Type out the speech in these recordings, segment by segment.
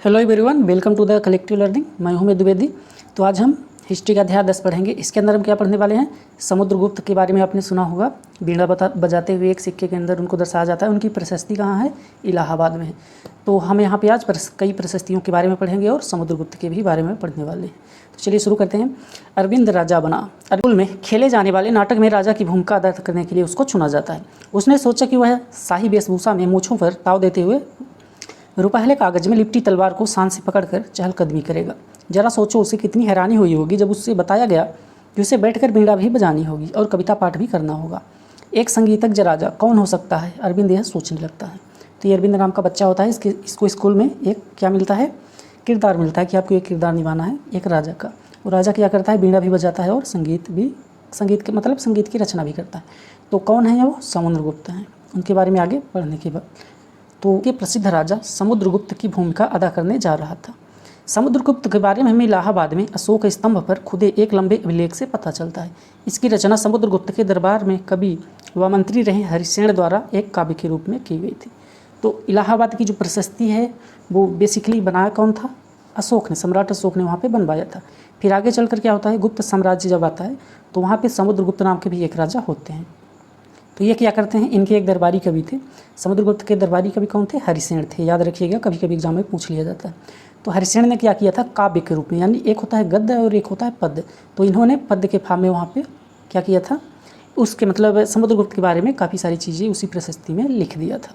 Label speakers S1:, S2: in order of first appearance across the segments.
S1: Hello everyone, welcome to the collective learning. मैं हूं द्विवेदी। तो आज हम हिस्ट्री का अध्याय 10 पढ़ेंगे। इसके अंदर हम क्या पढ़ने वाले हैं? समुद्रगुप्त के बारे में आपने सुना होगा। बीड़ा बजाते हुए एक सिक्के के अंदर उनको दर्शाया जाता है। उनकी प्रशस्ति कहाँ है? इलाहाबाद में है। तो हम यहाँ पे आज कई प्रशस्तियों के बारे में पढ़ेंगे और समुद्रगुप्त के भी बारे में पढ़ने वाले हैं। तो चलिए शुरू करते हैं। अरविंद राजा बना। स्कूल में खेले जाने वाले नाटक में राजा की भूमिका अदा करने के लिए उसको चुना जाता है। उसने सोचा कि वह शाही वेशभूषा में मूँछों पर ताव देते हुए रुपहले कागज में लिपटी तलवार को शान से पकड़कर चहलकदमी करेगा। जरा सोचो, उसे कितनी हैरानी हुई होगी जब उससे बताया गया कि उसे बैठकर बीड़ा भी बजानी होगी और कविता पाठ भी करना होगा। एक संगीतज्ञ राजा कौन हो सकता है? अरविंद यह सोचने लगता है। तो ये अरविंद नाम का बच्चा होता है। इसको स्कूल में एक क्या मिलता है? किरदार मिलता है कि आपको एक किरदार निभाना है एक राजा का। वो राजा क्या करता है? बीड़ा भी बजाता है और संगीत की रचना भी करता है। तो कौन है वो? समुद्रगुप्त हैं। उनके बारे में आगे पढ़ने के बाद तो के प्रसिद्ध राजा समुद्रगुप्त की भूमिका अदा करने जा रहा था। समुद्रगुप्त के बारे में हमें इलाहाबाद में अशोक स्तंभ पर खुदे एक लंबे अभिलेख से पता चलता है। इसकी रचना समुद्रगुप्त के दरबार में कवि व मंत्री रहे हरिसेन द्वारा एक काव्य के रूप में की गई थी। तो इलाहाबाद की जो प्रशस्ति है वो बेसिकली बनाया कौन था? अशोक ने, सम्राट अशोक ने वहाँ पर बनवाया था। फिर आगे चलकर क्या होता है? गुप्त साम्राज्य जब आता है तो वहाँ पर समुद्रगुप्त नाम के भी एक राजा होते हैं। तो ये क्या करते हैं? इनके एक दरबारी कवि थे। समुद्रगुप्त के दरबारी कवि कौन थे? हरिसेन थे। याद रखिएगा, कभी कभी एग्जाम में पूछ लिया जाता है। तो हरिसेन ने क्या किया था? काव्य के रूप में, यानी एक होता है गद्य और एक होता है पद्य। तो इन्होंने पद्य के फार्म में वहाँ पे क्या किया था? उसके मतलब समुद्रगुप्त के बारे में काफ़ी सारी चीज़ें उसी प्रशस्ति में लिख दिया था।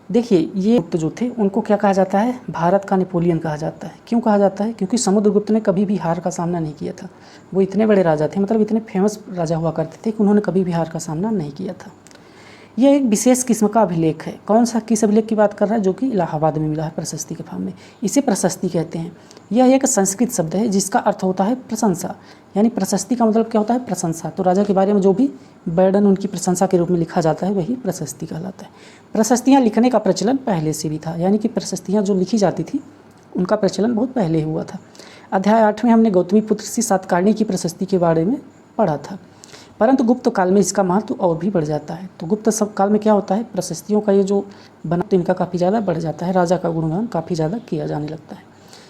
S1: देखिए, ये गुप्त जो थे उनको क्या कहा जाता है? भारत का नेपोलियन कहा जाता है। क्यों कहा जाता है? क्योंकि समुद्रगुप्त ने कभी भी हार का सामना नहीं किया था। वो इतने बड़े राजा थे, मतलब इतने फेमस राजा हुआ करते थे कि उन्होंने कभी भी हार का सामना नहीं किया था। यह एक विशेष किस्म का अभिलेख है। कौन सा किस अभिलेख की बात कर रहा है? जो कि इलाहाबाद में मिला है प्रशस्ति के फार्म में। इसे प्रशस्ति कहते हैं। यह एक संस्कृत शब्द है जिसका अर्थ होता है प्रशंसा, यानी प्रशस्ति का मतलब क्या होता है? प्रशंसा। तो राजा के बारे में जो भी वर्णन उनकी प्रशंसा के रूप में लिखा जाता है वही प्रशस्ति कहलाता है। प्रशस्तियाँ लिखने का प्रचलन पहले से भी था, यानी कि प्रशस्तियाँ जो लिखी जाती थी उनका प्रचलन बहुत पहले हुआ था। अध्याय 8 में हमने गौतमी पुत्र सी सातकर्णी की प्रशस्ति के बारे में पढ़ा था। परंतु गुप्त काल में इसका महत्व और भी बढ़ जाता है। तो गुप्त सब काल में क्या होता है? प्रशस्तियों का ये जो बना इनका काफ़ी ज़्यादा बढ़ जाता है। राजा का गुणगान काफ़ी ज़्यादा किया जाने लगता है।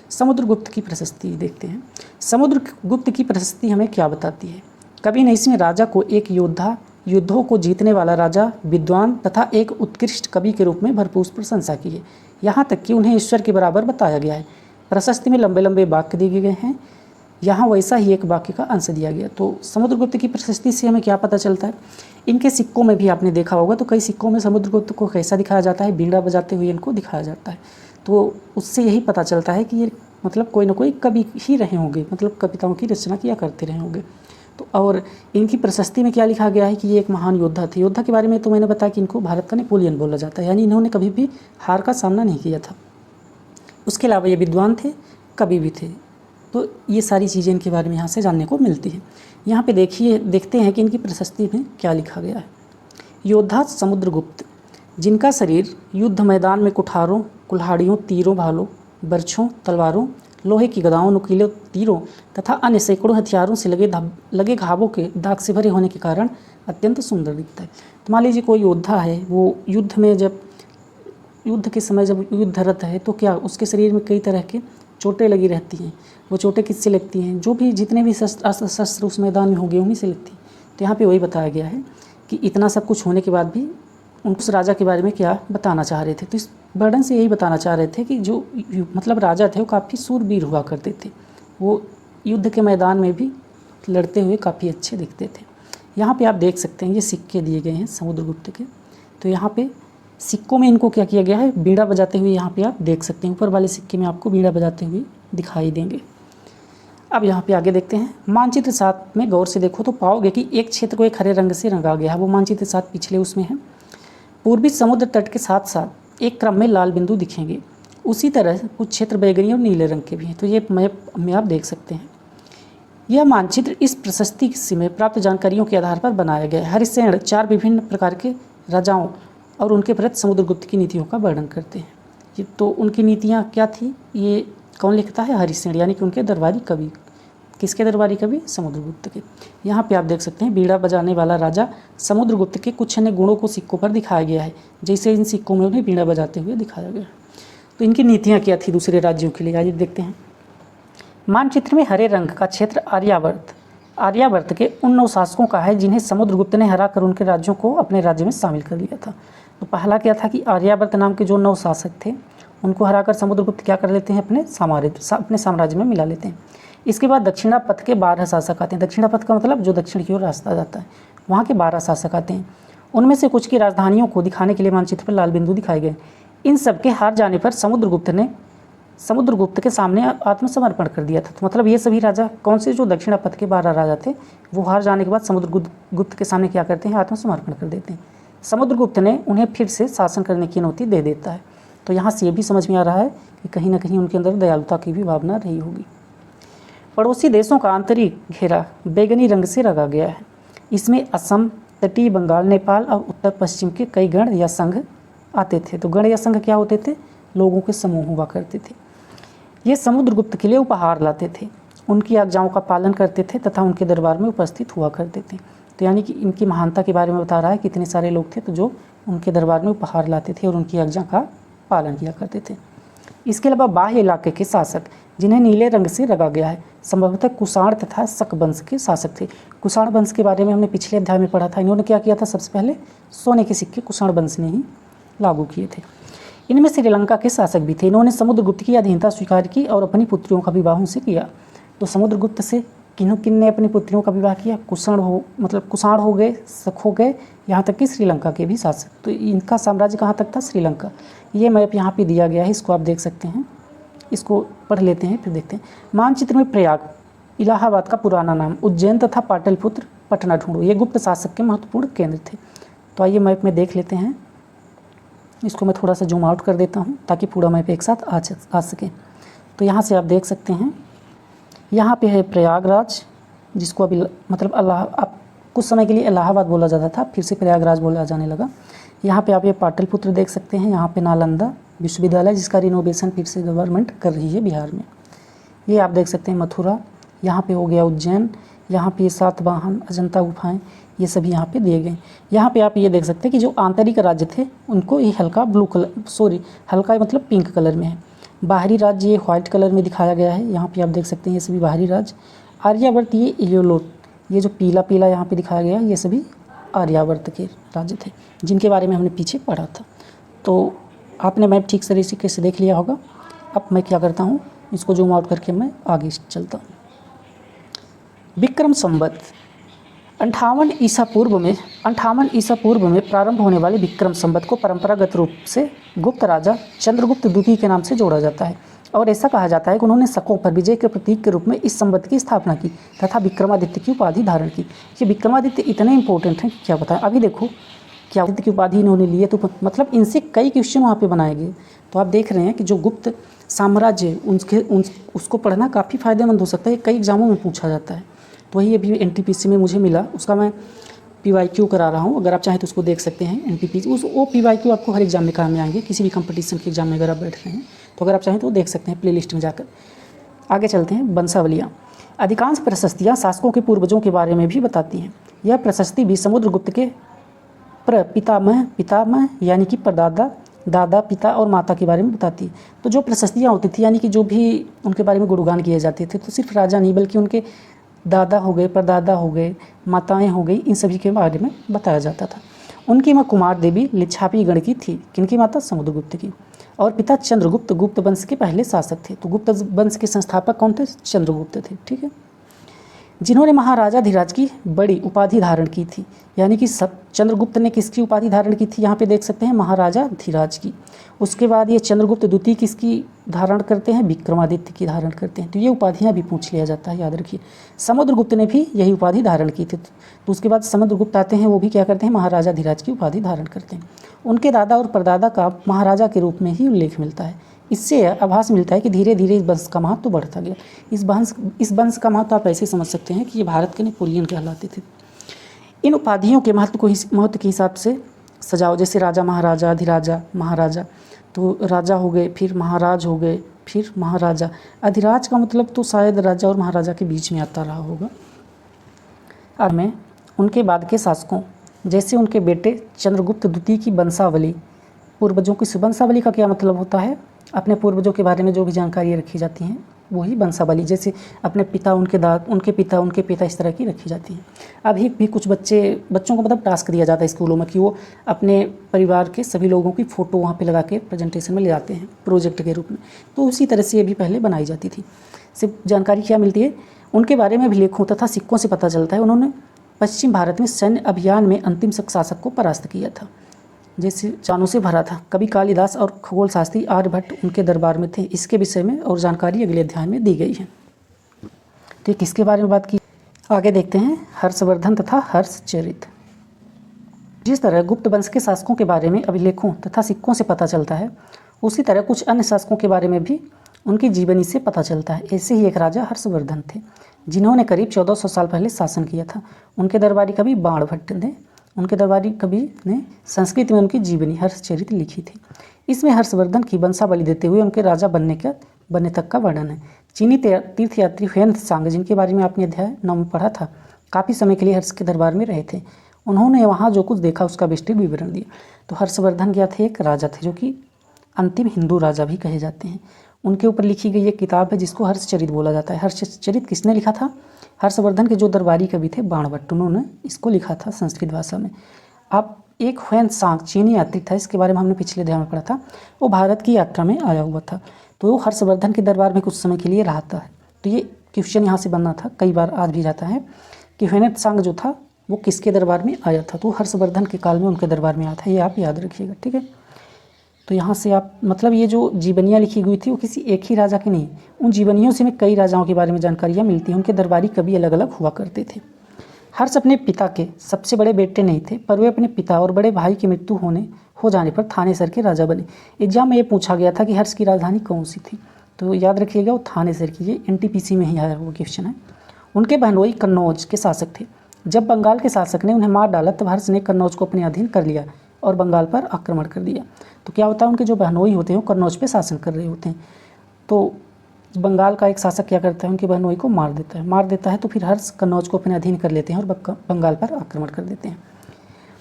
S1: समुद्रगुप्त की प्रशस्ति देखते हैं। समुद्रगुप्त की प्रशस्ति हमें क्या बताती है? कवि ने इसमें राजा को एक योद्धा, युद्धों को जीतने वाला राजा, विद्वान तथा एक उत्कृष्ट कवि के रूप में भरपूर प्रशंसा की है। यहाँ तक कि उन्हें ईश्वर के बराबर बताया गया है। प्रशस्ति में लंबे लंबे वाक्य दिए गए हैं। यहाँ वैसा ही एक वाक्य का अंश दिया गया। तो समुद्रगुप्त की प्रशस्ति से हमें क्या पता चलता है? इनके सिक्कों में भी आपने देखा होगा, तो कई सिक्कों में समुद्रगुप्त को कैसा दिखाया जाता है? बीड़ा बजाते हुए इनको दिखाया जाता है। तो उससे यही पता चलता है कि ये मतलब कोई ना कोई कवि ही रहे होंगे, मतलब कविताओं की रचना किया करते रहे होंगे। तो और इनकी प्रशस्ति में क्या लिखा गया है कि ये एक महान योद्धा थे। योद्धा के बारे में तो मैंने बताया कि इनको भारत का नेपोलियन बोला जाता है, यानी इन्होंने कभी भी हार का सामना नहीं किया था। उसके अलावा ये विद्वान थे, कवि भी थे। तो ये सारी चीज़ें इनके बारे में यहाँ से जानने को मिलती है। यहाँ पे देखते हैं कि इनकी प्रशस्ति में क्या लिखा गया है। योद्धा समुद्रगुप्त, जिनका शरीर युद्ध मैदान में कुठारों, कुल्हाड़ियों, तीरों, भालों, बर्छों, तलवारों, लोहे की गदाओं, नुकीले तीरों तथा अन्य सैकड़ों हथियारों से लगे घावों के दाग से भरे होने के कारण अत्यंत सुंदर दिखता है। तो मान लीजिए कोई योद्धा है, वो युद्ध के समय जब युद्धरत है तो क्या उसके शरीर में कई तरह के चोटें लगी रहती हैं। वो चोटें किससे लगती हैं? जो भी जितने भी शस्त्र उस मैदान में होंगे उन्हीं से लगती हैं। तो यहाँ पे वही बताया गया है कि इतना सब कुछ होने के बाद भी उस राजा के बारे में क्या बताना चाह रहे थे? तो इस वर्णन से यही बताना चाह रहे थे कि जो मतलब राजा थे वो काफ़ी सूरवीर हुआ करते थे। वो युद्ध के मैदान में भी लड़ते हुए काफ़ी अच्छे दिखते थे। यहाँ पे आप देख सकते हैं ये सिक्के दिए गए हैं समुद्रगुप्त के। तो यहाँ पे सिक्कों में इनको क्या किया गया है? बीड़ा बजाते हुए यहाँ पे आप देख सकते हैं। ऊपर वाले सिक्के में आपको बीड़ा बजाते हुए दिखाई देंगे। अब यहाँ पे आगे देखते हैं। मानचित्र 7 में गौर से देखो तो पाओगे कि एक क्षेत्र को एक हरे रंग से रंगा गया है। वो मानचित्र 7 पिछले उसमें है। पूर्वी समुद्र तट के साथ साथ एक क्रम में लाल बिंदु दिखेंगे। उसी तरह कुछ क्षेत्र बैगनी और नीले रंग के भी हैं। तो ये मैप में आप देख सकते हैं। यह मानचित्र इस प्रशस्ति में प्राप्त जानकारियों के आधार पर बनाया गया है। हरिसेन 4 विभिन्न प्रकार के राजाओं और उनके प्रति समुद्रगुप्त की नीतियों का वर्णन करते हैं। ये तो उनकी नीतियाँ क्या थी? ये कौन लिखता है? हरिसेन, यानी कि उनके दरबारी कवि। किसके दरबारी कवि? समुद्रगुप्त के। यहाँ पे आप देख सकते हैं बीड़ा बजाने वाला राजा समुद्रगुप्त के कुछ अन्य गुणों को सिक्कों पर दिखाया गया है, जैसे इन सिक्कों में उन्हें बीड़ा बजाते हुए दिखाया गया है। तो इनकी नीतियाँ क्या थी दूसरे राज्यों के लिए, आइए देखते हैं। मानचित्र में हरे रंग का क्षेत्र आर्यावर्त के उन 9 शासकों का है जिन्हें समुद्रगुप्त ने हराकर उनके राज्यों को अपने राज्य में शामिल कर लिया था। तो पहला क्या था कि आर्यावर्त नाम के जो 9 शासक थे उनको हराकर समुद्रगुप्त क्या कर लेते हैं, अपने साम्राज्य में मिला लेते हैं। इसके बाद दक्षिणापथ के 12 शासक आते हैं। दक्षिणापथ का मतलब जो दक्षिण की ओर रास्ता जाता है, वहाँ के 12 शासक आते हैं। उनमें से कुछ की राजधानियों को दिखाने के लिए मानचित्र पर लाल बिंदु दिखाए गए। इन सब के हार जाने पर समुद्रगुप्त के सामने आत्मसमर्पण कर दिया था। तो मतलब ये सभी राजा कौन से, जो दक्षिणापथ के 12 राजा थे, वो हार जाने के बाद समुद्रगुप्त के सामने क्या करते हैं, आत्मसमर्पण कर देते हैं। समुद्रगुप्त ने उन्हें फिर से शासन करने की अनुमति दे देता है। तो यहाँ से ये भी समझ में आ रहा है कि कहीं ना कहीं उनके अंदर दयालुता की भी भावना रही होगी। पड़ोसी देशों का आंतरिक घेरा बैगनी रंग से रंगा गया है। इसमें असम, तटीय बंगाल, नेपाल और उत्तर पश्चिम के कई गण या संघ आते थे। तो गण या संघ क्या होते थे, लोगों के समूह हुआ करते थे। ये समुद्रगुप्त के लिए उपहार लाते थे, उनकी आज्ञाओं का पालन करते थे तथा उनके दरबार में उपस्थित हुआ करते थे। तो यानी कि इनकी महानता के बारे में बता रहा है कि इतने सारे लोग थे तो जो उनके दरबार में उपहार लाते थे और उनकी आज्ञा का पालन किया करते थे। इसके अलावा बाह्य इलाके के शासक जिन्हें नीले रंग से रंगा गया है, संभवतः कुषाण तथा शक वंश के शासक थे। कुषाण वंश के बारे में हमने पिछले अध्याय में पढ़ा था। इन्होंने क्या किया था, सबसे पहले सोने के सिक्के कुषाण वंश ने ही लागू किए थे। इनमें श्रीलंका के शासक भी थे। इन्होंने समुद्रगुप्त की अधीनता स्वीकार की और अपनी पुत्रियों का विवाह उनसे किया। तो समुद्रगुप्त से किन ने अपनी पुत्रियों का विवाह किया, कुषाण हो गए, शक हो गए, यहाँ तक कि श्रीलंका के भी शासक। तो इनका साम्राज्य कहाँ तक था, श्रीलंका। ये मैप यहाँ पे दिया गया है, इसको आप देख सकते हैं। इसको पढ़ लेते हैं फिर देखते हैं। मानचित्र में प्रयाग इलाहाबाद का पुराना नाम, उज्जैन तथा पाटलिपुत्र पटना ढूंढो, ये गुप्त शासक के महत्वपूर्ण केंद्र थे। तो आइए मैप में देख लेते हैं। इसको मैं थोड़ा सा जूम आउट कर देता हूँ ताकि पूरा मैप एक साथ आ सके। तो यहाँ से आप देख सकते हैं, यहाँ पे है प्रयागराज, जिसको अभी अब कुछ समय के लिए इलाहाबाद बोला जाता था, फिर से प्रयागराज बोला जाने लगा। यहाँ पे आप ये पाटलिपुत्र देख सकते हैं। यहाँ पे नालंदा विश्वविद्यालय, जिसका रिनोवेशन फिर से गवर्नमेंट कर रही है बिहार में। ये आप देख सकते हैं मथुरा, यहाँ पे हो गया उज्जैन, यहाँ पे सातवाहन, अजंता गुफाएं, ये सभी यहाँ पे दिए गए। यहाँ पे आप ये देख सकते हैं कि जो आंतरिक राज्य थे उनको ये हल्का मतलब पिंक कलर में है। बाहरी राज्य ये व्हाइट कलर में दिखाया गया है। यहाँ पे आप देख सकते हैं ये सभी बाहरी राज्य। आर्यावर्त ये येलो, ये जो पीला पीला यहाँ पे दिखाया गया है, ये सभी आर्यावर्त के राज्य थे जिनके बारे में हमने पीछे पढ़ा था। तो आपने मैप ठीक तरीके से देख लिया होगा। अब मैं क्या करता हूँ, इसको जूम आउट करके मैं आगे चलता हूँ। विक्रम संवत 58 ईसा पूर्व में प्रारंभ होने वाले विक्रम संवत को परंपरागत रूप से गुप्त राजा चंद्रगुप्त द्वितीय के नाम से जोड़ा जाता है और ऐसा कहा जाता है कि उन्होंने शकों पर विजय के प्रतीक के रूप में इस संवत की स्थापना की तथा विक्रमादित्य की उपाधि धारण की। ये विक्रमादित्य इतने इंपॉर्टेंट हैं, क्या बताएं। अभी देखो क्या आदित्य की उपाधि इन्होंने ली है, तो मतलब इनसे कई क्वेश्चन वहाँ पे बनाए गए। तो आप देख रहे हैं कि जो गुप्त साम्राज्य उसको पढ़ना काफ़ी फायदेमंद हो सकता है, कई एग्जामों में पूछा जाता है। तो वही अभी NTPC में मुझे मिला, उसका मैं PYQ करा रहा हूँ। अगर आप चाहें तो उसको देख सकते हैं। NTPC वो PYQ आपको हर एग्जाम में काम में आएंगे, किसी भी कंपटीशन के एग्जाम में अगर आप बैठ रहे हैं तो अगर आप चाहें तो देख सकते हैं प्लेलिस्ट में जाकर। आगे चलते हैं। वंशावलियाँ अधिकांश प्रशस्तियाँ शासकों के पूर्वजों के बारे में भी बताती हैं। यह प्रशस्ति भी समुद्रगुप्त के पितामह यानी कि परदादा, दादा, पिता और माता के बारे में बताती है। तो जो प्रशस्तियाँ होती थी यानी कि जो भी उनके बारे में गुणगान किए जाते थे, तो सिर्फ राजा नहीं बल्कि उनके दादा हो गए, परदादा हो गए, माताएं हो गई, इन सभी के बारे में बताया जाता था। उनकी माँ कुमार देवी लिच्छापी गण की थी। किनकी माता? समुद्रगुप्त की। और पिता चंद्रगुप्त गुप्त वंश के पहले शासक थे। तो गुप्त वंश के संस्थापक कौन थे? चंद्रगुप्त थे। ठीक है, जिन्होंने महाराजा धीराज की बड़ी उपाधि धारण की थी। यानी कि चंद्रगुप्त ने किसकी उपाधि धारण की थी? यहाँ पे देख सकते हैं महाराजा धीराज की। उसके बाद ये चंद्रगुप्त द्वितीय किसकी धारण करते हैं? विक्रमादित्य की धारण करते हैं। तो ये उपाधियाँ भी पूछ लिया जाता है, याद रखिए। समुद्रगुप्त ने भी यही उपाधि धारण की थी। तो उसके बाद समुद्रगुप्त आते हैं, वो भी क्या करते हैं? महाराजा धीराज की उपाधि धारण करते हैं। उनके दादा और परदादा का महाराजा के रूप में ही उल्लेख मिलता है। इससे आभास मिलता है कि धीरे धीरे इस वंश का महत्व बढ़ता गया। इस वंश का महत्व आप ऐसे समझ सकते हैं कि ये भारत के नेपोलियन कहलाते थे। इन उपाधियों के महत्व के हिसाब से सजाओ, जैसे राजा, महाराजा, अधिराजा, महाराजा। तो राजा हो गए, फिर महाराज हो गए, फिर महाराजा। अधिराज का मतलब तो शायद राजा और महाराजा के बीच में आता रहा होगा। अब मैं उनके बाद के शासकों जैसे उनके बेटे चंद्रगुप्त द्वितीय की वंशावली, पूर्वजों की वंशावली का क्या मतलब होता है? अपने पूर्वजों के बारे में जो भी जानकारी रखी जाती हैं वही वंशावली, जैसे अपने पिता, उनके पिता इस तरह की रखी जाती है। अभी भी कुछ बच्चों को मतलब टास्क दिया जाता है स्कूलों में कि वो अपने परिवार के सभी लोगों की फ़ोटो वहाँ पे लगा के प्रेजेंटेशन में ले जाते हैं प्रोजेक्ट के रूप में। तो उसी तरह से ये भी पहले बनाई जाती थी। सिर्फ जानकारी क्या मिलती है, उनके बारे में अभिलेखों तथा सिक्कों से पता चलता है उन्होंने पश्चिम भारत में सैन्य अभियान में अंतिम शासक को परास्त किया था, जैसे जानों से भरा था। कवि कालिदास और खगोल शास्त्री आर्यभट्ट उनके दरबार में थे। इसके विषय में और जानकारी अगले अध्याय में दी गई है। तो किसके बारे में बात की, आगे देखते हैं हर्षवर्धन तथा हर्षचरित। जिस तरह गुप्त वंश के शासकों के बारे में अभिलेखों तथा सिक्कों से पता चलता है, उसी तरह कुछ अन्य शासकों के बारे में भी उनकी जीवनी से पता चलता है। ऐसे ही एक राजा हर्षवर्धन थे जिन्होंने करीब 1400 साल पहले शासन किया था। उनके दरबारी कवि ने संस्कृत में उनकी जीवनी हर्षचरित लिखी थी। इसमें हर्षवर्धन की वंशावली देते हुए उनके राजा बनने तक का वर्णन है। चीनी तीर्थयात्री ह्वेन त्सांग, जिनके बारे में आपने अध्याय 9 में पढ़ा था, काफ़ी समय के लिए हर्ष के दरबार में रहे थे। उन्होंने वहाँ जो कुछ देखा उसका विस्तृत विवरण दिया। तो हर्षवर्धन क्या थे, एक राजा थे जो कि अंतिम हिंदू राजा भी कहे जाते हैं। उनके ऊपर लिखी गई एक किताब है जिसको हर्षचरित बोला जाता है। हर्षचरित किसने लिखा था, हर्षवर्धन के जो दरबारी कवि थे बाणभट्ट, उन्होंने इसको लिखा था संस्कृत भाषा में। अब एक ह्वेन त्सांग चीनी यात्री था, इसके बारे में हमने पिछले अध्याय में पढ़ा था। वो भारत की यात्रा में आया हुआ था, तो वो हर्षवर्धन के दरबार में कुछ समय के लिए रहा था। तो ये क्वेश्चन यहाँ से बनना था, कई बार आज भी जाता है कि ह्वेन त्सांग जो था वो किसके दरबार में आया था। तो हर्षवर्धन के काल में उनके दरबार में आया था, ये आप याद रखिएगा, ठीक है। तो यहाँ से आप मतलब ये जो जीवनियाँ लिखी हुई थी वो किसी एक ही राजा की नहीं, उन जीवनियों से में कई राजाओं के बारे में जानकारियाँ मिलती हैं। उनके दरबारी कवि अलग अलग हुआ करते थे। हर्ष अपने पिता के सबसे बड़े बेटे नहीं थे, पर वे अपने पिता और बड़े भाई की मृत्यु हो जाने पर थानेसर के राजा बने। एग्जाम में ये पूछा गया था कि हर्ष की राजधानी कौन सी थी, तो याद रखिएगा वो थानेसर की। ये NTPC में ही आया हुआ क्वेश्चन है। उनके बहनोई कन्नौज के शासक थे। जब बंगाल के शासक ने उन्हें मार डाला तब हर्ष ने कन्नौज को अपने अधीन कर लिया और बंगाल पर आक्रमण कर दिया। तो क्या होता है, उनके जो बहनोई होते हैं वो कन्नौज पे शासन कर रहे होते हैं। तो बंगाल का एक शासक क्या करता है, उनके बहनोई को मार देता है। तो फिर हर्ष कन्नौज को अपने अधीन कर लेते हैं और बंगाल पर आक्रमण कर देते हैं।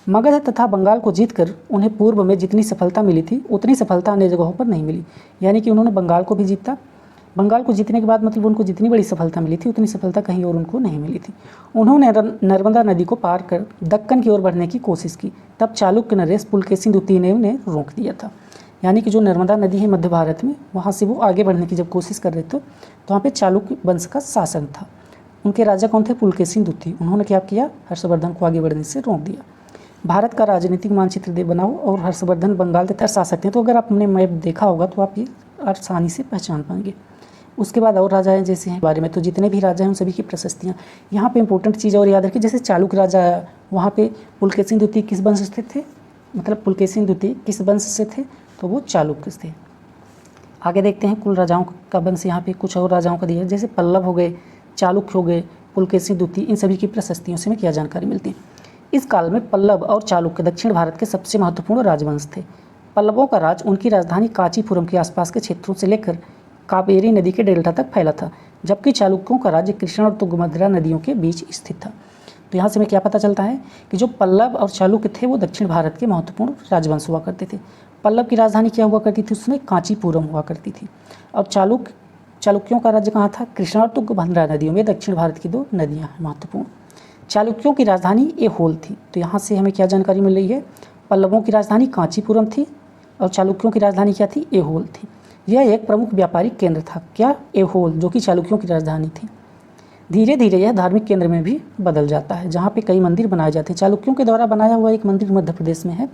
S1: मगध तथा बंगाल को जीतकर उन्हें पूर्व में जितनी सफलता मिली थी उतनी सफलता अन्य जगहों पर नहीं मिली। यानी कि उन्होंने बंगाल को भी जीता, बंगाल को जीतने के बाद मतलब उनको जितनी बड़ी सफलता मिली थी उतनी सफलता कहीं और उनको नहीं मिली थी। उन्होंने नर्मदा नदी को पार कर दक्कन की ओर बढ़ने की कोशिश की, तब चालुक्य नरेश पुलकेशिन द्वितीय ने उन्हें रोक दिया था। यानी कि जो नर्मदा नदी है मध्य भारत में, वहाँ से वो आगे बढ़ने की जब कोशिश कर रहे थे तो वहाँ पे चालुक्य वंश का शासन था। उनके राजा कौन थे, पुलकेशिन द्वितीय। उन्होंने क्या किया, हर्षवर्धन को आगे बढ़ने से रोक दिया। भारत का राजनीतिक मानचित्र बनाओ और हर्षवर्धन बंगाल तथा शासक थे। तो अगर आपने मैप देखा होगा तो आप ये आसानी से पहचान पाएंगे। उसके बाद और राजा हैं जैसे हैं बारे में, तो जितने भी राजा हैं उन सभी की प्रशस्तियाँ। यहाँ पे इंपॉर्टेंट चीज़ और याद रखिए, जैसे चालुक्य राजा आया, वहाँ पे पुलकेशिन द्वितीय किस वंश से थे, मतलब पुलकेशिन द्वितीय किस वंश से थे, तो वो चालुक्य थे। आगे देखते हैं कुल राजाओं का वंश। यहाँ पे कुछ और राजाओं का दिया है, जैसे पल्लव हो गए, चालुक्य हो गए, पुलकेशिन द्वितीय, इन सभी की प्रशस्तियों से हमें क्या जानकारी मिलती है। इस काल में पल्लव और चालुक्य दक्षिण भारत के सबसे महत्वपूर्ण राजवंश थे। पल्लवों का राज उनकी राजधानी कांचीपुरम के आसपास के क्षेत्रों से लेकर कावेरी नदी के डेल्टा तक फैला था, जबकि चालुक्यों का राज्य कृष्णा और तुंगभद्रा नदियों के बीच स्थित था। तो यहाँ से हमें क्या पता चलता है कि जो पल्लव और चालुक्य थे वो दक्षिण भारत के महत्वपूर्ण राजवंश हुआ करते थे। पल्लव की राजधानी क्या हुआ करती थी, उसमें कांचीपुरम हुआ करती थी। और चालुक्यों का राज्य कहाँ था, कृष्णा और तुंगभद्रा नदियों में, दक्षिण भारत की 2 नदियाँ हैं महत्वपूर्ण। चालुक्यों की राजधानी ऐहोल थी। तो यहाँ से हमें क्या जानकारी मिल रही है, पल्लवों की राजधानी कांचीपुरम थी और चालुक्यों की राजधानी क्या थी, ऐहोल थी। यह एक प्रमुख व्यापारिक केंद्र था, क्या, ऐहोल, जो कि चालुक्यों की राजधानी थी। धीरे धीरे यह धार्मिक केंद्र में भी बदल जाता है, जहाँ पे कई मंदिर बनाए जाते हैं। चालुक्यों के द्वारा बनाया हुआ एक मंदिर मध्य प्रदेश में है।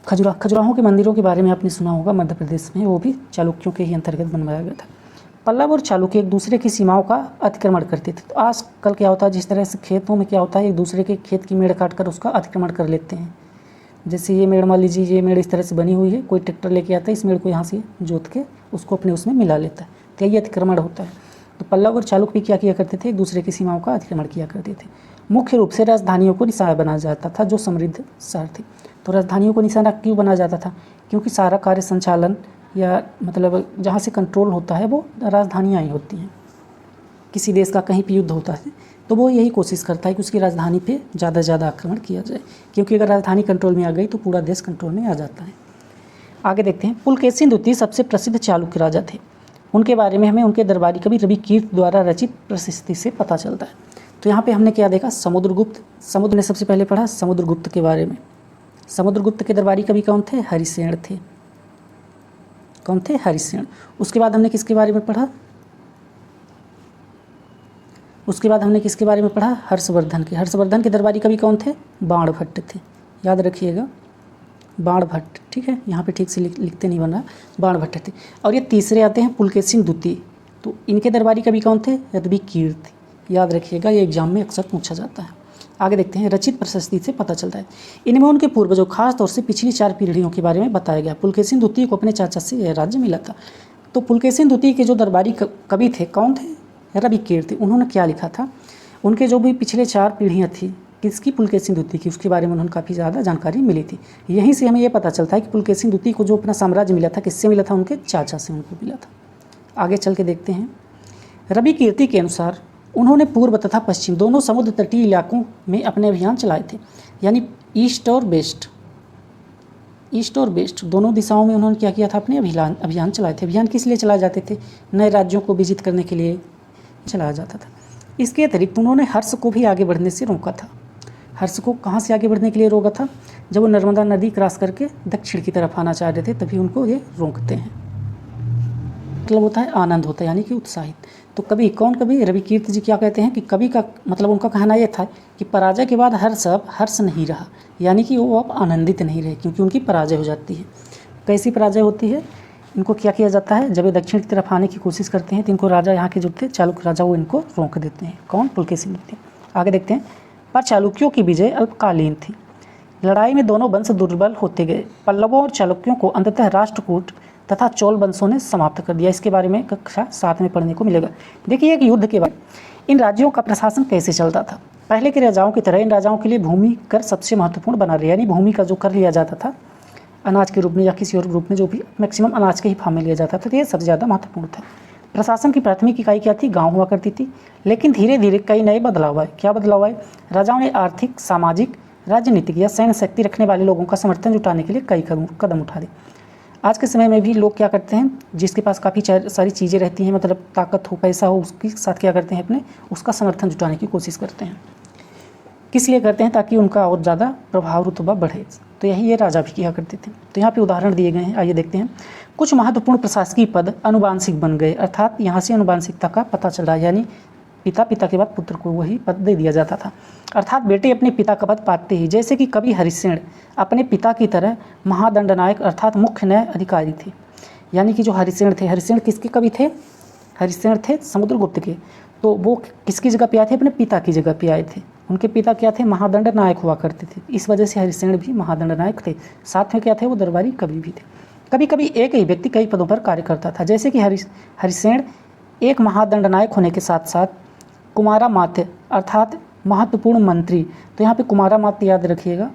S1: खजुराहो के मंदिरों के बारे में आपने सुना होगा, मध्य प्रदेश में, वो भी चालुक्यों के ही अंतर्गत बनवाया गया था। पल्लव और चालुक्य एक दूसरे की सीमाओं का अतिक्रमण करते थे। तो आजकल क्या होता है, जिस तरह से खेतों में क्या होता है, एक दूसरे के खेत की मेड़ काट कर उसका अतिक्रमण कर लेते हैं। जैसे ये मेड़, मान लीजिए ये मेड़ इस तरह से बनी हुई है, कोई ट्रैक्टर लेके आता है, इस मेड़ को यहाँ से जोत के उसको अपने उसमें मिला लेता है, तो ये अतिक्रमण होता है। तो पल्लव और चालुक्य भी क्या किया करते थे, एक दूसरे की सीमाओं का अतिक्रमण किया करते थे। मुख्य रूप से राजधानियों को निशाना बनाया जाता था जो समृद्ध शहर थे। तो राजधानियों को निशाना क्यों बनाया जाता था, क्योंकि सारा कार्य संचालन या मतलब जहाँ से कंट्रोल होता है वो राजधानियाँ ही होती हैं। किसी देश का कहीं भी युद्ध होता है तो वो यही कोशिश करता है कि उसकी राजधानी पे ज़्यादा से ज़्यादा आक्रमण किया जाए, क्योंकि अगर राजधानी कंट्रोल में आ गई तो पूरा देश कंट्रोल में आ जाता है। आगे देखते हैं, पुलकेशिन द्वितीय सबसे प्रसिद्ध चालुक्य राजा थे। उनके बारे में हमें उनके दरबारी कवि रविकीर्त द्वारा रचित प्रशस्ति से पता चलता है। तो यहाँ पे हमने क्या देखा, समुद्रगुप्त, समुद्र ने सबसे पहले पढ़ा समुद्रगुप्त के बारे में। समुद्रगुप्त के दरबारी कवि कौन थे, हरिसेन थे। कौन थे, हरिसेन। उसके बाद हमने किसके बारे में पढ़ा, उसके बाद हमने किसके बारे में पढ़ा, हर्षवर्धन के। हर्षवर्धन के दरबारी कवि कौन थे, बाणभट्ट थे, याद रखिएगा, बाणभट्ट, ठीक है, यहाँ पे ठीक से लिखते नहीं बन रहा, बाणभट्ट थे। और ये तीसरे आते हैं पुलकेशिन द्वितीय, तो इनके दरबारी कवि कौन थे, रविकीर्त, याद रखिएगा, ये एग्जाम में अक्सर पूछा जाता है। आगे देखते हैं, रचित प्रशस्ति से पता चलता है, इनमें उनके पूर्वजों खास तौर से पिछली 4 पीढ़ियों के बारे में बताया गया। पुलकेशिन द्वितीय को अपने चाचा से यह राज्य मिला था। तो पुलकेशिन द्वितीय के जो दरबारी कवि थे कौन थे, रविकीर्त। उन्होंने क्या लिखा था, उनके जो भी पिछले 4 पीढ़ियाँ थी किसकी, पुलकेशिन द्वितीय की, उसके बारे में उन्होंने काफ़ी ज़्यादा जानकारी मिली थी। यहीं से हमें ये पता चलता है कि पुलकेशिन द्वितीय को जो अपना साम्राज्य मिला था किससे मिला था, उनके चाचा से उनको मिला था। आगे चल के देखते हैं, रविकीर्ति के अनुसार उन्होंने पूर्व तथा पश्चिम दोनों समुद्र तटीय इलाकों में अपने अभियान चलाए थे, यानी ईस्ट और वेस्ट दोनों दिशाओं में उन्होंने क्या किया था, अपने अभियान चलाए थे। अभियान किस लिए चलाए जाते थे, नए राज्यों को विजित करने के लिए चलाया जाता था। इसके अतिरिक्त उन्होंने हर्ष को भी आगे बढ़ने से रोका था। हर्ष को कहाँ से आगे बढ़ने के लिए रोका था, जब वो नर्मदा नदी क्रॉस करके दक्षिण की तरफ आना चाह रहे थे, तभी उनको ये रोकते हैं। मतलब होता है आनंद होता है, यानी कि उत्साहित। तो कभी कौन, कभी रविकीर्त जी क्या कहते हैं कि कवि का मतलब उनका कहना यह था कि पराजय के बाद हर्ष नहीं रहा, यानी कि वो अब आनंदित नहीं रहे, क्योंकि उनकी पराजय हो जाती है। कैसी पराजय होती है, इनको क्या किया जाता है, जब ये दक्षिण की तरफ आने की कोशिश करते हैं तो इनको राजा, यहाँ के जो थे चालुक्य राजा, वो इनको रोक देते हैं। कौन, पुलकेशिन द्वितीय। आगे देखते हैं, पर चालुक्यों की विजय अल्पकालीन थी। लड़ाई में दोनों वंश दुर्बल होते गए। पल्लवों और चालुक्यों को अंततः राष्ट्रकूट तथा चोल वंशों ने समाप्त कर दिया। इसके बारे में कक्षा 7 में पढ़ने को मिलेगा। देखिए, एक युद्ध के बाद इन राज्यों का प्रशासन कैसे चलता था। पहले के राजाओं की तरह इन राजाओं के लिए भूमि कर सबसे महत्वपूर्ण बना रहा, यानी भूमि का जो कर लिया जाता था अनाज के रूप में या किसी और रूप में, जो भी मैक्सिमम अनाज के ही फार्म में लिया जाता था, तो ये सबसे ज़्यादा महत्वपूर्ण था। प्रशासन की प्राथमिक इकाई क्या थी, गांव हुआ करती थी। लेकिन धीरे धीरे कई नए बदलाव आए। क्या बदलाव आए, राजाओं ने आर्थिक, सामाजिक, राजनीतिक या सैन्य शक्ति रखने वाले लोगों का समर्थन जुटाने के लिए कई कदम उठा दिए। आज के समय में भी लोग क्या करते हैं, जिसके पास काफ़ी सारी चीज़ें रहती हैं, मतलब ताकत हो, पैसा हो, उसके साथ क्या करते हैं, अपने उसका समर्थन जुटाने की कोशिश करते हैं। किस लिए करते हैं, ताकि उनका और ज़्यादा प्रभाव रुतबा बढ़े। तो यही ये राजा भी किया करते थे। तो यहाँ पे उदाहरण दिए गए हैं, आइए देखते हैं। कुछ महत्वपूर्ण प्रशासकीय पद अनुवांशिक बन गए, अर्थात यहाँ से अनुवांशिकता का पता चल रहा है, यानी पिता के बाद पुत्र को वही पद दे दिया जाता था। अर्थात बेटे अपने पिता का पद पाते ही, जैसे कि कवि हरिसेन अपने पिता की तरह महादंडनायक अर्थात मुख्य न्याय अधिकारी थे। यानी कि जो हरिसेन थे, हरिसेन किसके कवि थे, हरिसेन थे समुद्रगुप्त के। तो वो किसकी जगह पे आए थे, अपने पिता की जगह पे आए थे। उनके पिता क्या थे, महादंड नायक हुआ करते थे, इस वजह से हरिसेन भी महादंड नायक थे। साथ में क्या थे, वो दरबारी कवि भी थे। कभी कभी एक ही व्यक्ति कई पदों पर कार्य करता था, जैसे कि हरिसेन एक महादंड नायक होने के साथ साथ कुमारामात्य अर्थात महत्वपूर्ण मंत्री। तो यहाँ पे कुमारामात्य याद रखिएगा,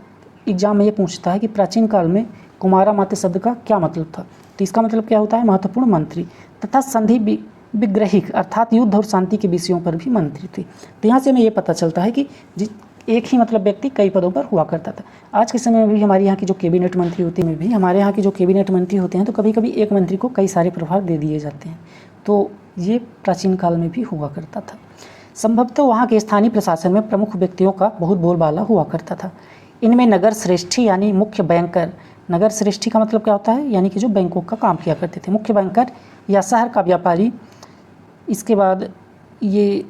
S1: एग्जाम में ये पूछता है कि प्राचीन काल में कुमारामात्य शब्द का क्या मतलब था। तो इसका मतलब क्या होता है, महत्वपूर्ण मंत्री। तथा संधि विग्रहिक अर्थात युद्ध और शांति के विषयों पर भी मंत्री थे। तो यहाँ से हमें ये पता चलता है कि एक ही मतलब व्यक्ति कई पदों पर हुआ करता था। आज के समय में भी हमारे यहाँ की जो कैबिनेट मंत्री होते हैं, हमारे यहाँ के जो कैबिनेट मंत्री होते हैं, तो कभी कभी एक मंत्री को कई सारे प्रभार दे दिए जाते हैं। तो ये प्राचीन काल में भी हुआ करता था। संभवतः वहाँ के स्थानीय प्रशासन में प्रमुख व्यक्तियों का बहुत बोलबाला हुआ करता था। इनमें नगर श्रेष्ठी यानी मुख्य बैंकर, नगर श्रेष्ठी का मतलब क्या होता है, यानी कि जो बैंकों का काम किया करते थे, मुख्य बैंकर या शहर का व्यापारी। इसके बाद ये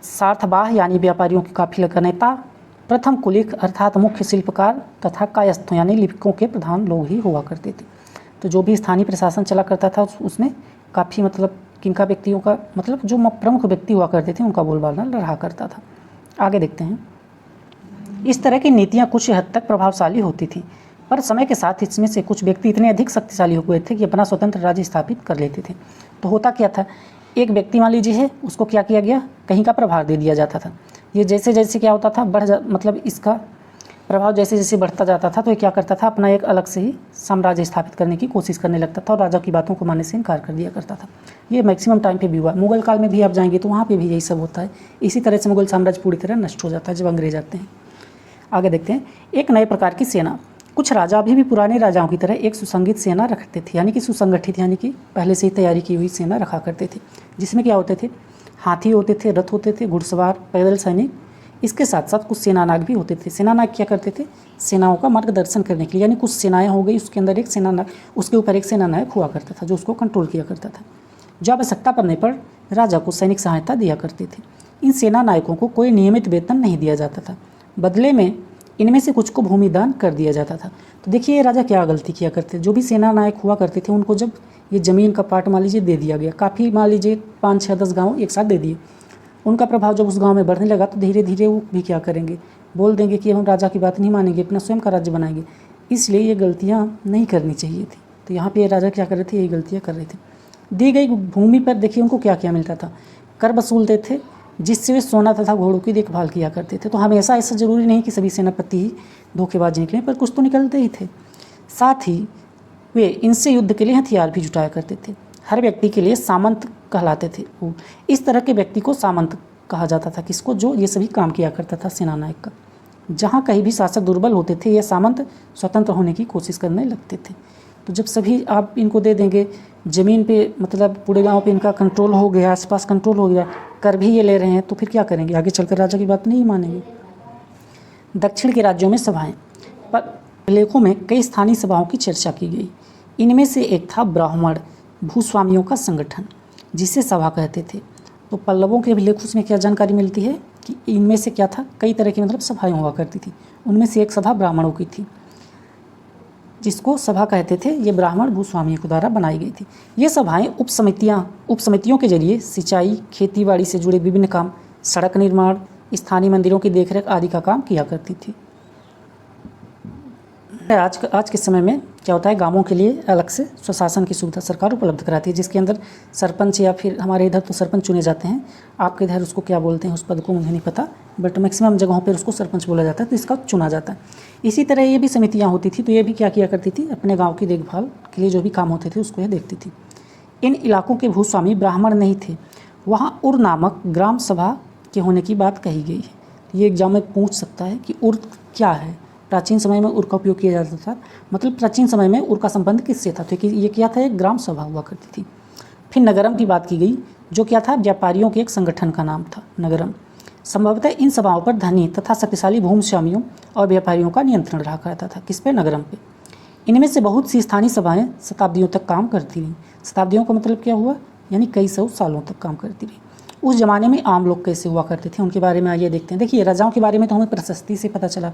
S1: सार्थवाह यानी व्यापारियों की काफिले का नेता, प्रथम कुलिक अर्थात मुख्य शिल्पकार तथा कायस्थों यानी लिपिकों के प्रधान लोग ही हुआ करते थे। तो जो भी स्थानीय प्रशासन चला करता था उसमें काफ़ी मतलब किनका व्यक्तियों का मतलब जो प्रमुख व्यक्ति हुआ करते थे उनका बोलबाला रहा करता था। आगे देखते हैं। इस तरह की नीतियाँ कुछ हद तक प्रभावशाली होती थी, पर समय के साथ इसमें से कुछ व्यक्ति इतने अधिक शक्तिशाली हो गए थे कि अपना स्वतंत्र राज्य स्थापित कर लेते थे। तो होता क्या था, एक व्यक्ति मान लीजिए है, उसको क्या किया गया, कहीं का प्रभार दे दिया जाता था। ये जैसे जैसे क्या होता था मतलब इसका प्रभाव जैसे जैसे बढ़ता जाता था, तो ये क्या करता था, अपना एक अलग से ही साम्राज्य स्थापित करने की कोशिश करने लगता था और राजा की बातों को मानने से इनकार कर दिया करता था। ये मैक्सिमम टाइम पे भी हुआ। मुगल काल में भी आप जाएंगे तो वहाँ पे भी यही सब होता है। इसी तरह से मुगल साम्राज्य पूरी तरह नष्ट हो जाता है जब अंग्रेज आते हैं। आगे देखते हैं। एक नए प्रकार की सेना, कुछ राजा अभी भी पुराने राजाओं की तरह एक सुसंगठित सेना रखते थे, यानी कि सुसंगठित यानी कि पहले से ही तैयारी की हुई सेना रखा करते थे, जिसमें क्या होते थे, हाथी होते थे, रथ होते थे, घुड़सवार, पैदल सैनिक। इसके साथ साथ कुछ सेनानायक भी होते थे। सेनानायक क्या करते थे, सेनाओं का मार्गदर्शन करने के लिए, यानी कुछ सेनाएं हो गई, उसके अंदर एक सेनानायक, उसके ऊपर एक सेनानायक हुआ करता था जो उसको कंट्रोल किया करता था, जो आवश्यकता पड़ने पर राजा को सैनिक सहायता दिया करते थे। इन सेना नायकों को कोई नियमित वेतन नहीं दिया जाता था, बदले में इनमें से कुछ को भूमि दान कर दिया जाता था। तो देखिए ये राजा क्या गलती किया करते, जो भी सेना नायक हुआ करते थे उनको जब ये ज़मीन का पार्ट मान लीजिए दे दिया गया, काफ़ी मान लीजिए 5, 6, 10 गाँव एक साथ दे दिए, उनका प्रभाव जब उस गांव में बढ़ने लगा तो धीरे धीरे वो भी क्या करेंगे, बोल देंगे कि हम राजा की बात नहीं मानेंगे, अपना स्वयं का राज्य बनाएंगे। इसलिए ये गलतियाँ नहीं करनी चाहिए थी। तो यहाँ पे ये राजा क्या कर रहे थे, यही गलतियाँ कर रहे थे। दी गई भूमि पर देखिए उनको क्या क्या मिलता था, कर वसूलते थे, जिससे वे सोना तथा घोड़ों की देखभाल किया करते थे। तो हमेशा ऐसा ज़रूरी नहीं कि सभी सेनापति ही धोखेबाज निकले, पर कुछ तो निकलते ही थे। साथ ही वे इनसे युद्ध के लिए हथियार भी जुटाया करते थे। हर व्यक्ति के लिए सामंत कहलाते थे वो, इस तरह के व्यक्ति को सामंत कहा जाता था, किसको, जो ये सभी काम किया करता था सेनानायक का। जहाँ कहीं भी शासक दुर्बल होते थे ये सामंत स्वतंत्र होने की कोशिश करने लगते थे। तो जब सभी आप इनको दे देंगे ज़मीन पे, मतलब पूरे गांव पे इनका कंट्रोल हो गया, आसपास कंट्रोल हो गया, कर भी ये ले रहे हैं, तो फिर क्या करेंगे, आगे चलकर राजा की बात नहीं मानेंगे। दक्षिण के राज्यों में सभाएं, पर लेखों में कई स्थानीय सभाओं की चर्चा की गई। इनमें से एक था ब्राह्मण भूस्वामियों का संगठन, जिसे सभा कहते थे। तो पल्लवों के अभिलेखों में क्या जानकारी मिलती है कि इनमें से क्या था, कई तरह की मतलब सभाएं हुआ करती थी। उनमें से एक सभा ब्राह्मणों की थी, जिसको सभा कहते थे। ये ब्राह्मण भूस्वामियों के द्वारा बनाई गई थी। ये सभाएं उपसमितियों के जरिए सिंचाई, खेतीबाड़ी से जुड़े विभिन्न काम, सड़क निर्माण, स्थानीय मंदिरों की देखरेख आदि का काम किया करती थी। आज के समय में क्या होता है, गांवों के लिए अलग से स्वशासन की सुविधा सरकार उपलब्ध कराती है, जिसके अंदर सरपंच, या फिर हमारे इधर तो सरपंच चुने जाते हैं, आपके इधर उसको क्या बोलते हैं उस पद को मुझे नहीं पता, बट मैक्सिमम जगहों पर उसको सरपंच बोला जाता है, तो इसका चुना जाता है। इसी तरह ये भी समितियाँ होती थी, तो ये भी क्या किया करती थी, अपने गाँव की देखभाल के लिए जो भी काम होते थे उसको ये देखती थी। इन इलाकों के भूस्वामी ब्राह्मण नहीं थे। वहाँ उर नामक ग्राम सभा के होने की बात कही गई है। ये एग्जाम में पूछ सकता है कि उर क्या है। प्राचीन समय में उर का उपयोग किया जाता था, मतलब प्राचीन समय में उर का संबंध किससे था, तो ये क्या था, एक ग्राम सभा हुआ करती थी। फिर नगरम की बात की गई, जो क्या था, व्यापारियों के एक संगठन का नाम था नगरम। संभवतः इन सभाओं पर धनी तथा शक्तिशाली भूस्वामियों और व्यापारियों का नियंत्रण रहा करता था। किस पे, नगरम पे। इनमें से बहुत सी स्थानीय सभाएं शताब्दियों तक काम करती रहीं। शताब्दियों का मतलब क्या हुआ, यानी कई सौ सालों तक काम करती रही। उस ज़माने में आम लोग कैसे हुआ करते थे, उनके बारे में आइए देखते हैं। देखिए राजाओं के बारे में तो हमें प्रशस्ति से पता चला,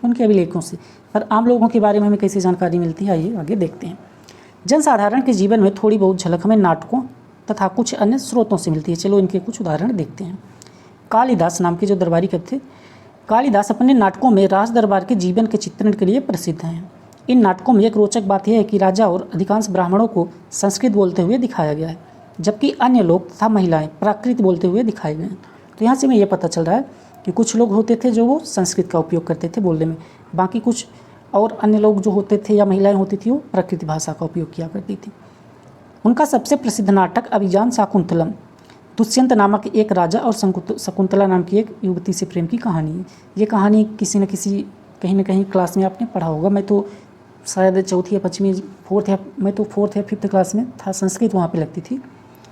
S1: उनके अभिलेखों से, पर आम लोगों के बारे में हमें कैसे जानकारी मिलती है, आइए आगे देखते हैं। जनसाधारण के जीवन में थोड़ी बहुत झलक हमें नाटकों तथा कुछ अन्य स्रोतों से मिलती है। चलो इनके कुछ उदाहरण देखते हैं। कालिदास नाम के जो दरबारी कवि थे, कालिदास अपने नाटकों में राज दरबार के जीवन के चित्रण के लिए प्रसिद्ध हैं। इन नाटकों में एक रोचक बात यह है कि राजा और अधिकांश ब्राह्मणों को संस्कृत बोलते हुए दिखाया गया है, जबकि अन्य लोग तथा महिलाएं प्राकृत बोलते हुए दिखाए गए हैं। तो यहाँ से हमें यह पता चल रहा है कि कुछ लोग होते थे जो वो संस्कृत का उपयोग करते थे बोलने में, बाकी कुछ और अन्य लोग जो होते थे या महिलाएं होती थी वो प्राकृत भाषा का उपयोग किया करती थी। उनका सबसे प्रसिद्ध नाटक अभियान शाकुंतलम, दुष्यंत नामक एक राजा और शकुंतला नाम की एक युवती से प्रेम की कहानी है। ये कहानी किसी न किसी कहीं ना कहीं क्लास में आपने पढ़ा होगा। मैं तो शायद चौथी या पाँचवीं फोर्थ या फिफ्थ क्लास में था, संस्कृत वहाँ पे लगती थी,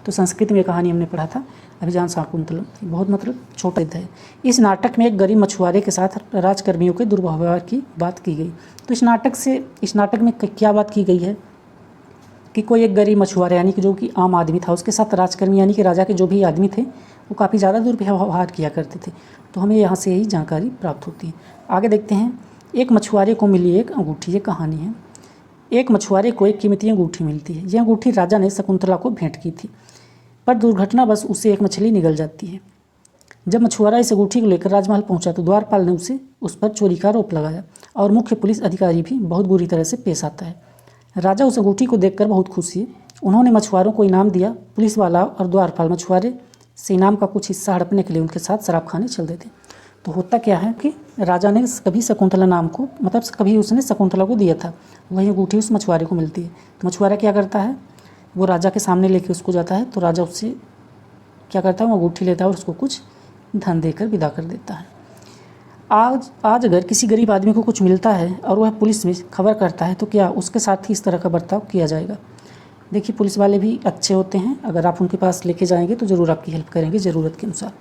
S1: तो संस्कृत में ये कहानी हमने पढ़ा था, अभियान शाकुंतलम। बहुत मतलब छोटा है। इस नाटक में एक गरीब मछुआरे के साथ राजकर्मियों के दुर्व्यवहार की बात की गई। तो इस नाटक में क्या बात की गई है कि कोई एक गरीब मछुआरा यानी कि जो कि आम आदमी था, उसके साथ राजकर्मी यानी कि राजा के जो भी आदमी थे वो काफ़ी ज़्यादा दुर्व्यवहार किया करते थे। तो हमें यहाँ से यही जानकारी प्राप्त होती है। आगे देखते हैं। एक मछुआरे को मिली एक अंगूठी, ये कहानी है। एक मछुआरे को एक कीमती अंगूठी मिलती है। यह अंगूठी राजा ने शकुंतला को भेंट की थी, पर दुर्घटनावश उसे एक मछली निगल जाती है। जब मछुआरा इस अंगूठी को लेकर राजमहल पहुंचा तो द्वारपाल ने उस पर चोरी का आरोप लगाया और मुख्य पुलिस अधिकारी भी बहुत बुरी तरह से पेश आता है। राजा उस अंगूठी को देखकर बहुत खुश हुए। उन्होंने मछुआरों को इनाम दिया। पुलिस वाला और द्वारपाल मछुआरे से इनाम का कुछ हिस्सा हड़पने के लिए उनके साथ शराब खाने चल देते। तो होता क्या है कि राजा ने कभी शकुंतला नाम को, मतलब कभी उसने शकुंतला को दिया था, वही अंगूठी उस मछुआरे को मिलती है। तो मछुआरा क्या करता है, वो राजा के सामने लेके उसको जाता है, तो राजा उससे क्या करता है, वो अंगूठी लेता है और उसको कुछ धन देकर विदा कर देता है। आज अगर किसी गरीब आदमी को कुछ मिलता है और वह पुलिस में खबर करता है तो क्या उसके साथ ही इस तरह का बर्ताव किया जाएगा? देखिए, पुलिस वाले भी अच्छे होते हैं, अगर आप उनके पास लेके जाएंगे तो ज़रूर आपकी हेल्प करेंगे ज़रूरत के अनुसार।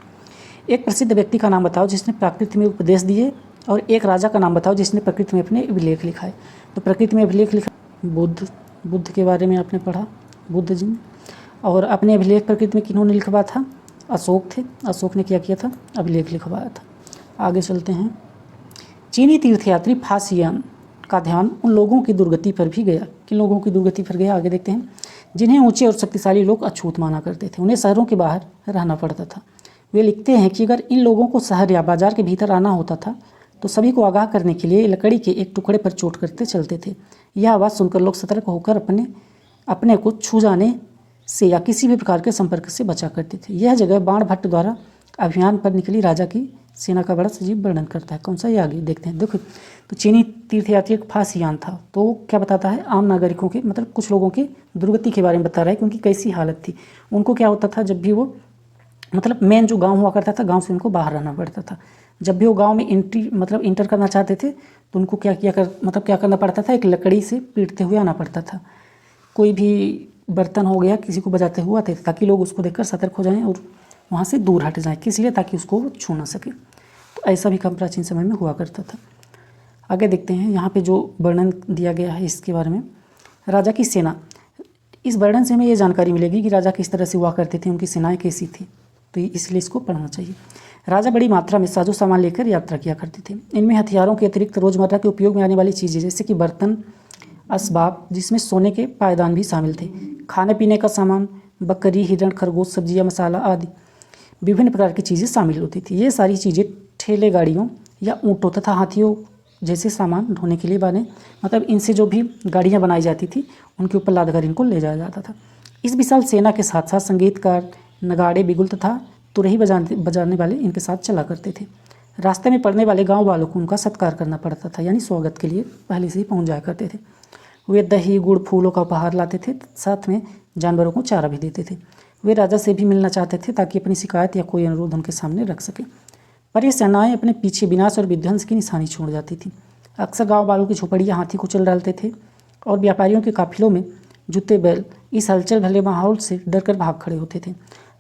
S1: एक प्रसिद्ध व्यक्ति का नाम बताओ जिसने प्रकृति में उपदेश दिए, और एक राजा का नाम बताओ जिसने प्रकृति में अपने अभिलेख लिखा है। तो प्रकृति में अभिलेख लिखा बुद्ध के बारे में आपने पढ़ा, बुद्ध जी ने। और अपने अभिलेख प्रकृति में किन्होंने लिखवाया था? अशोक थे। अशोक ने क्या किया था? अभिलेख लिखवाया था। आगे चलते हैं। चीनी तीर्थयात्री फासियान का ध्यान उन लोगों की दुर्गति पर भी गया। किन लोगों की दुर्गति पर गया? आगे देखते हैं। जिन्हें ऊंचे और शक्तिशाली लोग अछूत माना करते थे, उन्हें शहरों के बाहर रहना पड़ता था। वे लिखते हैं कि अगर इन लोगों को शहर या बाजार के भीतर आना होता था तो सभी को आगाह करने के लिए लकड़ी के एक टुकड़े पर चोट करते चलते थे। यह आवाज़ सुनकर लोग सतर्क होकर अपने को छू जाने से या किसी भी प्रकार के संपर्क से बचा करते थे। यह जगह बाण भट्ट द्वारा अभियान पर निकली राजा की सेना का बड़ा सजीव वर्णन करता है। कौन सा? ये आगे देखते हैं। देखो, तो चीनी तीर्थयात्री एक फासियान था, तो क्या बताता है? आम नागरिकों के, मतलब कुछ लोगों की दुर्गति के बारे में बता रहा है कि उनकी कैसी हालत थी। उनको क्या होता था, जब भी वो, मतलब मेन जो गांव हुआ करता था, गांव से उनको बाहर रहना पड़ता था। जब भी वो गांव में इंटर करना चाहते थे तो उनको क्या करना पड़ता था? एक लकड़ी से पीटते हुए आना पड़ता था। कोई भी बर्तन हो गया किसी को बजाते हुए आते थे, ताकि लोग उसको देखकर सतर्क हो जाएं और वहाँ से दूर हट जाएं, किस लिए? ताकि उसको छू ना सके। तो ऐसा भी काम प्राचीन समय में हुआ करता था। आगे देखते हैं, यहाँ पे जो वर्णन दिया गया है इसके बारे में। राजा की सेना, इस वर्णन से हमें ये जानकारी मिलेगी कि राजा किस तरह से हुआ करते थे, उनकी सेनाएं कैसी थी, तो इसलिए इसको पढ़ना चाहिए। राजा बड़ी मात्रा में साजो सामान लेकर यात्रा किया करते थे। इनमें हथियारों के अतिरिक्त रोजमर्रा के उपयोग में आने वाली चीज़ें जैसे कि बर्तन, असबाब, जिसमें सोने के पायदान भी शामिल थे, खाने पीने का सामान, बकरी, हिरण, खरगोश, सब्जियां, मसाला आदि विभिन्न प्रकार की चीज़ें शामिल होती थी। ये सारी चीज़ें ठेले गाड़ियों या ऊँटों तथा हाथियों जैसे सामान ढोने के लिए बने, मतलब इनसे जो भी गाड़ियाँ बनाई जाती थी उनके ऊपर लादकर इनको ले जाया जाता था। इस विशाल सेना के साथ साथ संगीतकार, नगाड़े, बिगुल तथा तुरही बजाने वाले इनके साथ चला करते थे। रास्ते में पड़ने वाले गांव वालों को उनका सत्कार करना पड़ता था, यानी स्वागत के लिए पहले से ही पहुंच जाया करते थे। वे दही, गुड़, फूलों का उपहार लाते थे, साथ में जानवरों को चारा भी देते थे। वे राजा से भी मिलना चाहते थे ताकि अपनी शिकायत या कोई अनुरोध उनके सामने रख सके, पर ये सेनाएं अपने पीछे विनाश और विध्वंस की निशानी छोड़ जाती थी। अक्सर गाँव वालों की झोपड़ियाँ हाथी को चल डालते थे और व्यापारियों के काफिलों में जुते बैल इस हलचल भरे माहौल से डरकर भाग खड़े होते थे।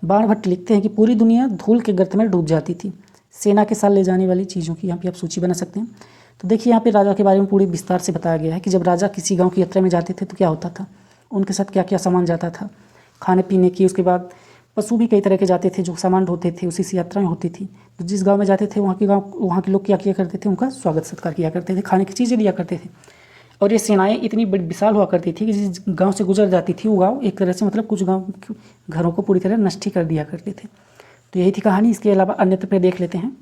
S1: बाण भट्ट लिखते हैं कि पूरी दुनिया धूल के गर्त में डूब जाती थी। सेना के साथ ले जाने वाली चीज़ों की यहाँ पे आप सूची बना सकते हैं। तो देखिए, यहाँ पे राजा के बारे में पूरी विस्तार से बताया गया है कि जब राजा किसी गांव की यात्रा में जाते थे तो क्या होता था, उनके साथ क्या क्या सामान जाता था, खाने पीने की। उसके बाद पशु भी कई तरह के जाते थे जो सामान ढोते थे, उसी से यात्रा में होती थी। तो जिस गाँव में जाते थे वहाँ के लोग क्या किया करते थे? उनका स्वागत सत्कार किया करते थे, खाने की चीज़ें दिया करते थे। और ये सेनाएं इतनी बड़ी विशाल हुआ करती थी कि जिस गांव से गुजर जाती थी वो गांव एक तरह से, मतलब कुछ गांव घरों को पूरी तरह नष्ट ही कर दिया करते थे। तो यही थी कहानी। इसके अलावा अन्यत्र पे देख लेते हैं।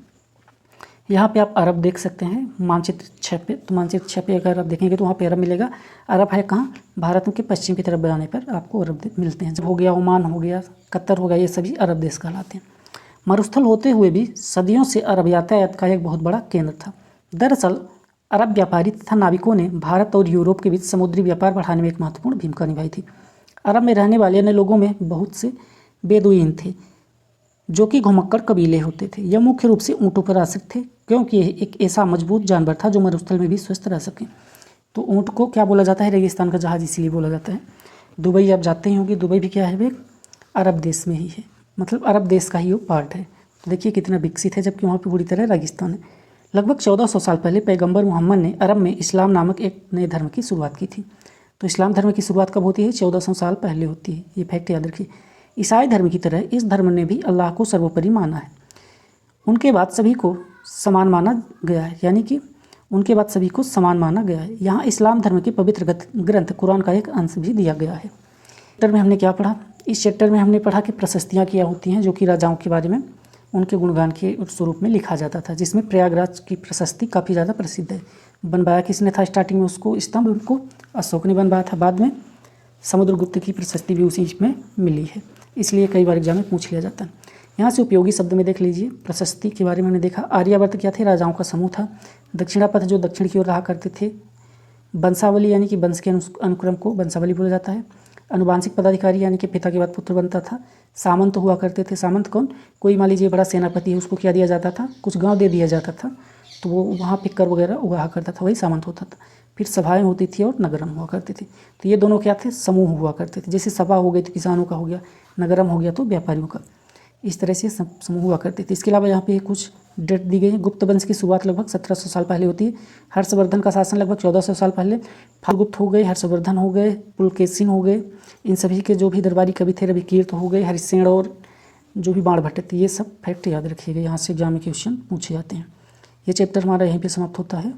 S1: यहाँ पे आप अरब देख सकते हैं, मानचित्र छपे, तो मानचित्र छपे अगर आप देखेंगे तो वहाँ पे अरब मिलेगा। अरब है कहाँ? भारत के पश्चिम की तरफ जाने पर आपको अरब मिलते हैं। जब हो गया ओमान, हो गया कतर, हो गया, ये सभी अरब देश कहलाते हैं। मरुस्थल होते हुए भी सदियों से अरब यातायात का एक बहुत बड़ा केंद्र था। दरअसल अरब व्यापारी तथा नाविकों ने भारत और यूरोप के बीच समुद्री व्यापार बढ़ाने में एक महत्वपूर्ण भूमिका निभाई थी। अरब में रहने वाले अन्य लोगों में बहुत से बेदुइन थे जो कि घुमक्कड़ कबीले होते थे। यह मुख्य रूप से ऊँटों पर आश्रित थे क्योंकि यह एक ऐसा मजबूत जानवर था जो मरुस्थल में भी स्वस्थ रह सके। तो ऊँट को क्या बोला जाता है? रेगिस्तान का जहाज इसीलिए बोला जाता है। दुबई आप जाते ही होंगे, दुबई भी क्या है? वे अरब देश में ही है, मतलब अरब देश का ही वो पार्ट है। तो देखिए कितना विकसित है, जबकि वहाँ पर पूरी तरह रेगिस्तान है। लगभग 1400 साल पहले पैगंबर मोहम्मद ने अरब में इस्लाम नामक एक नए धर्म की शुरुआत की थी। तो इस्लाम धर्म की शुरुआत कब होती है? 1400 साल पहले होती है। ये फैक्ट याद रखिए। ईसाई धर्म की तरह इस धर्म ने भी अल्लाह को सर्वोपरि माना है। उनके बाद सभी को समान माना गया है, यानी कि उनके बाद सभी को समान माना गया है। यहाँ इस्लाम धर्म के पवित्र ग्रंथ कुरान का एक अंश भी दिया गया है। चैप्टर में हमने क्या पढ़ा? इस चैप्टर में हमने पढ़ा कि प्रशस्तियाँ क्या होती हैं, जो कि राजाओं के बारे में उनके गुणगान के स्वरूप में लिखा जाता था, जिसमें प्रयागराज की प्रशस्ति काफ़ी ज़्यादा प्रसिद्ध है। बनवाया किसने था स्टार्टिंग में उसको स्तंभ? उनको अशोक ने बनवाया था। बाद में समुद्रगुप्त की प्रशस्ति भी उसी में मिली है, इसलिए कई बार एग्जाम में पूछ लिया जाता है। यहाँ से उपयोगी शब्द में देख लीजिए। प्रशस्ति के बारे में हमने देखा। आर्यावर्त क्या थे? राजाओं का समूह था। दक्षिणापथ जो दक्षिण की ओर रहा करते थे। वंशावली यानी कि वंश के अनुक्रम को वंशावली बोला जाता है। अनुवांशिक पदाधिकारी यानी कि पिता के बाद पुत्र बनता था। सामंत हुआ करते थे। सामंत कौन? कोई मान लीजिए बड़ा सेनापति है, उसको क्या दिया जाता था? कुछ गांव दे दिया जाता था, तो वो वहाँ पे कर वगैरह उगाहा करता था, वही सामंत होता था। फिर सभाएं होती थी और नगरम हुआ करती थी। तो ये दोनों क्या थे, समूह हुआ करते थे। जैसे सभा हो गई तो किसानों का हो गया, नगरम हो गया तो व्यापारियों का, इस तरह से समूह हुआ करते थे। इसके अलावा यहाँ पे कुछ डेट दी गई है। गुप्त वंश की शुरुआत लगभग 1700 साल पहले होती है। हर्षवर्धन का शासन लगभग 1400 साल पहले। फाल्गुप्त हो गए, हर्षवर्धन हो गए, पुलकेशिन हो गए, इन सभी के जो भी दरबारी कवि थे, रविकीर्त हो गए, हरिसेन और जो भी बाणभट्ट थे, ये सब फैक्ट याद रखिएगा, यहाँ से एग्जाम में क्वेश्चन पूछे जाते हैं। ये चैप्टर हमारा यहीं पे समाप्त होता है।